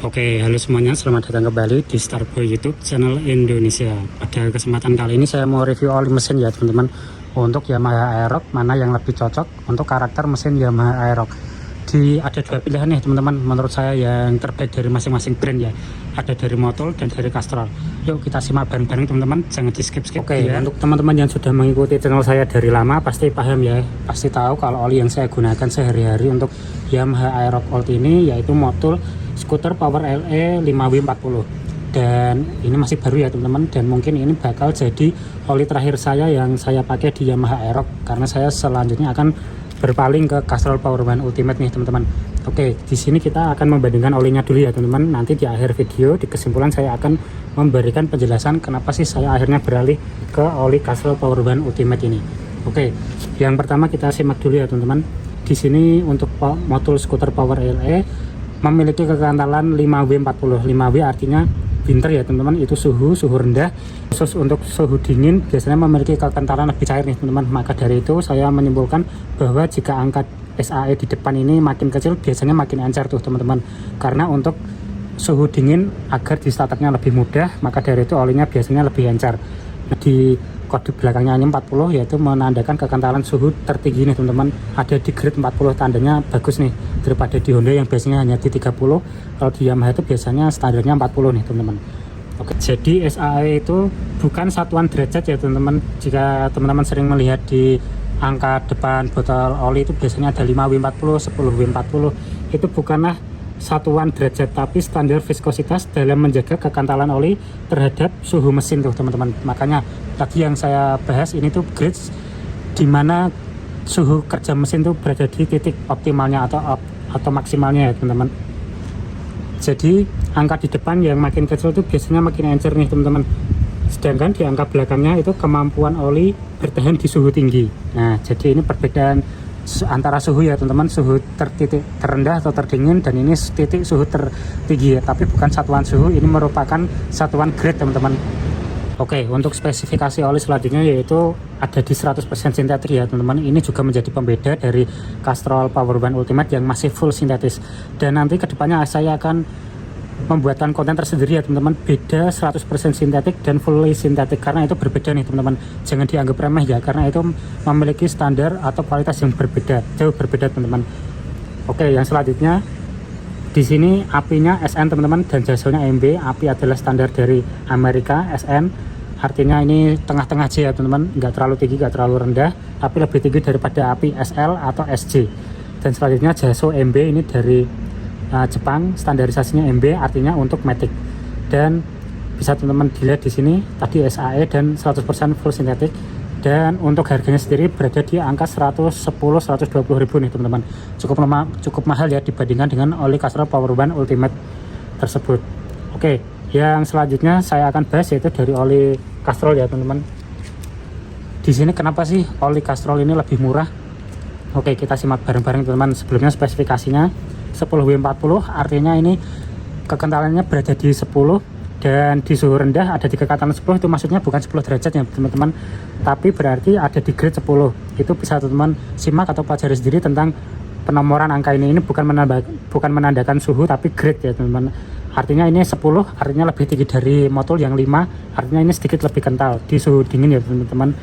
Oke, halo semuanya, selamat datang kembali di Starboy YouTube channel Indonesia. Pada kesempatan kali ini saya mau review oli mesin ya teman-teman, untuk Yamaha Aerox mana yang lebih cocok untuk karakter mesin Yamaha Aerox. Ada dua pilihan nih teman-teman, menurut saya yang terbaik dari masing-masing brand ya. Ada dari Motul dan dari Castrol. Yuk kita simak bareng-bareng teman-teman, jangan di skip-skip. Oke, ya. Untuk teman-teman yang sudah mengikuti channel saya dari lama pasti paham ya, pasti tahu kalau oli yang saya gunakan sehari-hari untuk Yamaha Aerox Ulti ini yaitu Motul Scooter Power LE 5W40, dan ini masih baru ya teman-teman, dan mungkin ini bakal jadi oli terakhir saya yang saya pakai di Yamaha Aerox karena saya selanjutnya akan berpaling ke Castrol Power One Ultimate nih teman-teman. Oke, di sini kita akan membandingkan olinya dulu ya teman-teman. Nanti di akhir video di kesimpulan saya akan memberikan penjelasan kenapa sih saya akhirnya beralih ke oli Castrol Power One Ultimate ini. Oke, yang pertama kita simak dulu ya teman-teman. Di sini untuk Motul Scooter Power LE memiliki kekantalan 5W40. 5W artinya winter ya teman-teman, itu suhu rendah. Khusus untuk suhu dingin biasanya memiliki kekantalan lebih cair nih teman-teman. Maka dari itu saya menyimpulkan bahwa jika angka SAE di depan ini makin kecil biasanya makin encer tuh teman-teman, karena untuk suhu dingin agar di starternya lebih mudah, maka dari itu olinya biasanya lebih encer. Di kode belakangnya ini 40, yaitu menandakan kekantalan suhu tertinggi nih teman-teman. Ada di grade 40, tandanya bagus nih daripada di Honda yang biasanya hanya di 30. Kalau di Yamaha itu biasanya standarnya 40 nih teman-teman. Oke, jadi SAE itu bukan satuan derajat ya teman-teman. Jika teman-teman sering melihat di angka depan botol oli itu biasanya ada 5W40, 10W40, itu bukanlah satuan derajat, tapi standar viskositas dalam menjaga kekantalan oli terhadap suhu mesin tuh teman-teman. Makanya tadi yang saya bahas ini tuh grades dimana suhu kerja mesin tuh berada di titik optimalnya atau maksimalnya ya teman-teman. Jadi angka di depan yang makin kecil tuh biasanya makin encer nih teman-teman, sedangkan di angka belakangnya itu kemampuan oli bertahan di suhu tinggi. Nah, jadi ini perbedaan antara suhu ya teman-teman, suhu titik terendah atau terdingin, dan ini titik suhu tertinggi ya, tapi bukan satuan suhu, ini merupakan satuan grade teman-teman. Oke, untuk spesifikasi oli selanjutnya yaitu ada di 100% sintetik ya teman-teman. Ini juga menjadi pembeda dari Castrol Power One Ultimate yang masih full sintetis, dan nanti kedepannya saya akan membuatkan konten tersendiri ya teman-teman, beda 100% sintetik dan fully sintetik, karena itu berbeda nih teman-teman. Jangan dianggap remeh ya, karena itu memiliki standar atau kualitas yang berbeda, jauh berbeda teman-teman. Oke, yang selanjutnya di sini apinya SN teman-teman, dan jasolnya MB. Api adalah standar dari Amerika, SN artinya ini tengah-tengah aja ya teman-teman, nggak terlalu tinggi nggak terlalu rendah, tapi lebih tinggi daripada api SL atau SJ. Dan selanjutnya jaso MB ini dari Jepang, standarisasinya MB artinya untuk matic, dan bisa teman-teman dilihat di sini tadi SAE dan 100% full sintetik, dan untuk harganya sendiri berada di angka 110-120 ribu nih teman-teman. Cukup mahal ya dibandingkan dengan oli Castrol Power One Ultimate tersebut. Oke, yang selanjutnya saya akan bahas yaitu dari oli Castrol ya teman-teman. Di sini kenapa sih oli Castrol ini lebih murah? Oke, kita simak bareng-bareng teman-teman. Sebelumnya spesifikasinya 10W40 artinya ini kekentalannya berada di 10, dan di suhu rendah ada di kekentalan 10, itu maksudnya bukan 10 derajat ya teman-teman, tapi berarti ada di grade 10. Itu bisa teman-teman simak atau pelajari sendiri tentang penomoran angka ini. Ini bukan menandakan suhu tapi grade ya teman-teman. Artinya ini 10 artinya lebih tinggi dari Motul yang 5, artinya ini sedikit lebih kental di suhu dingin ya teman-teman.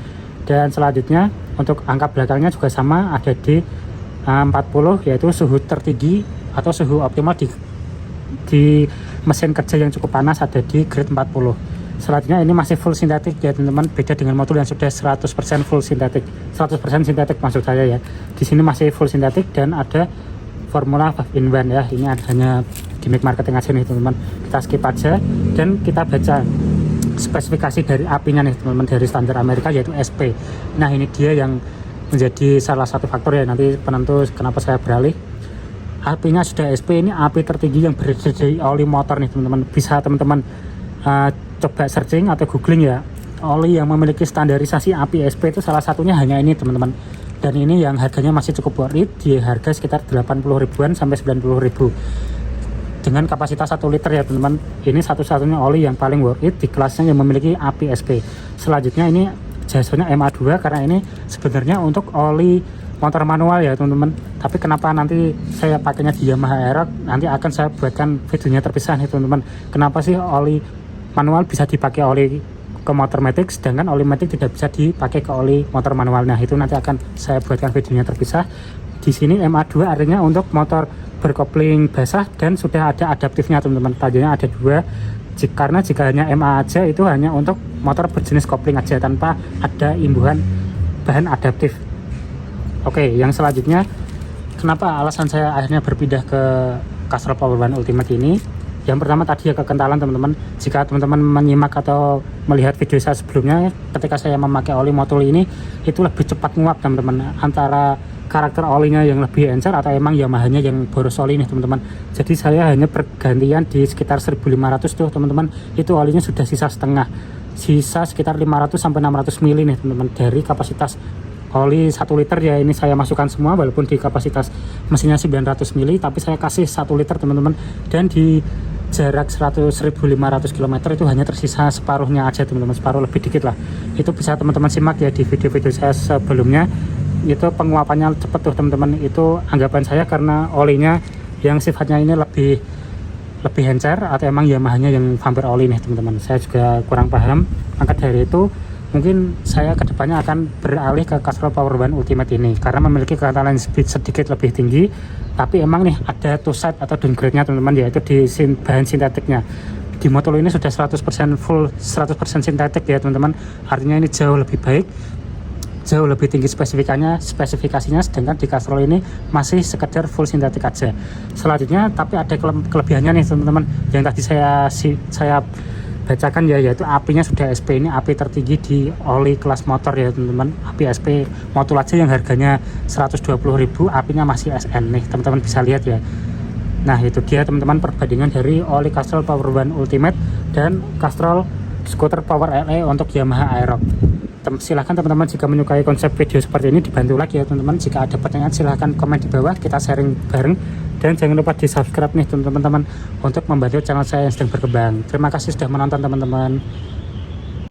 Dan selanjutnya untuk angka belakangnya juga sama, ada di 40, yaitu suhu tertinggi atau suhu optimal di mesin kerja yang cukup panas, ada di grade 40. Selanjutnya ini masih full sintetik ya teman-teman, beda dengan Motul yang sudah 100% full sintetik, 100% sintetik maksud saya ya. Di sini masih full sintetik dan ada formula 5-in-1 ya. Ini hanya gimmick marketing aja nih teman-teman. Kita skip aja dan kita baca spesifikasi dari apinya nih teman-teman, dari standar Amerika yaitu SP. Nah, ini dia yang menjadi salah satu faktor ya nanti penentu kenapa saya beralih. Apinya sudah SP, ini api tertinggi yang berada di oli motor nih teman-teman. Bisa teman-teman coba searching atau googling ya, oli yang memiliki standarisasi api SP itu salah satunya hanya ini teman-teman. Dan ini yang harganya masih cukup worth it, di harga sekitar 80 ribuan sampai 90 ribu, dengan kapasitas 1 liter ya teman-teman. Ini satu-satunya oli yang paling worth it di kelasnya yang memiliki api SP. Selanjutnya ini jasonya MA2, karena ini sebenarnya untuk oli motor manual ya teman-teman. Tapi kenapa nanti saya pakainya di Yamaha Aerox, nanti akan saya buatkan videonya terpisah nih teman-teman. Kenapa sih oli manual bisa dipakai oli ke motor matic, sedangkan oli matic tidak bisa dipakai ke oli motor manual. Nah itu nanti akan saya buatkan videonya terpisah. Di sini MA2 artinya untuk motor berkopling basah dan sudah ada adaptifnya teman-teman. Tadinya ada 2. Karena jika hanya MA aja itu hanya untuk motor berjenis kopling aja tanpa ada imbuhan bahan adaptif. Oke, yang selanjutnya kenapa alasan saya akhirnya berpindah ke Castrol Power One Ultimate ini? Yang pertama tadi ya kekentalan teman-teman. Jika teman-teman menyimak atau melihat video saya sebelumnya, ketika saya memakai oli Motul ini itu lebih cepat nguap teman-teman, antara karakter olinya yang lebih encer atau emang Yamaha-nya yang boros oli nih teman-teman. Jadi saya hanya pergantian di sekitar 1500 tuh teman-teman, itu olinya sudah sisa setengah, sisa sekitar 500 sampai 600 ml nih teman-teman dari kapasitas oli 1 liter ya. Ini saya masukkan semua walaupun di kapasitas mesinnya 900 ml, tapi saya kasih 1 liter teman-teman, dan di jarak 1500 km itu hanya tersisa separuhnya aja teman-teman, separuh lebih dikit lah. Itu bisa teman-teman simak ya di video-video saya sebelumnya, itu penguapannya cepet tuh teman-teman. Itu anggapan saya karena olinya yang sifatnya ini lebih encer atau emang Yamaha-nya yang vampir oli nih teman-teman. Saya juga kurang paham, maka dari itu mungkin saya kedepannya akan beralih ke Castrol Power One Ultimate ini karena memiliki kekentalan speed sedikit lebih tinggi, tapi emang nih ada two side atau downgrade-nya teman-teman, yaitu di bahan sintetiknya. Di Motul ini sudah 100% full 100% sintetik ya teman-teman, artinya ini jauh lebih baik, jauh lebih tinggi spesifikasinya, sedangkan di Castrol ini masih sekedar full sintetik aja. Selanjutnya tapi ada kelebihannya nih teman-teman yang tadi saya bacakan ya, yaitu apinya sudah SP. Ini api tertinggi di oli kelas motor ya teman-teman. Api SP Motul aja yang harganya 120.000, apinya masih SN nih teman-teman, bisa lihat ya. Nah itu dia teman-teman perbandingan dari oli Castrol Power One Ultimate dan Castrol Scooter Power LE untuk Yamaha Aerox. Silahkan teman-teman jika menyukai konsep video seperti ini dibantu like ya teman-teman. Jika ada pertanyaan silahkan komen di bawah, kita sharing bareng. Dan jangan lupa di subscribe nih teman-teman untuk membantu channel saya yang sedang berkembang. Terima kasih sudah menonton teman-teman.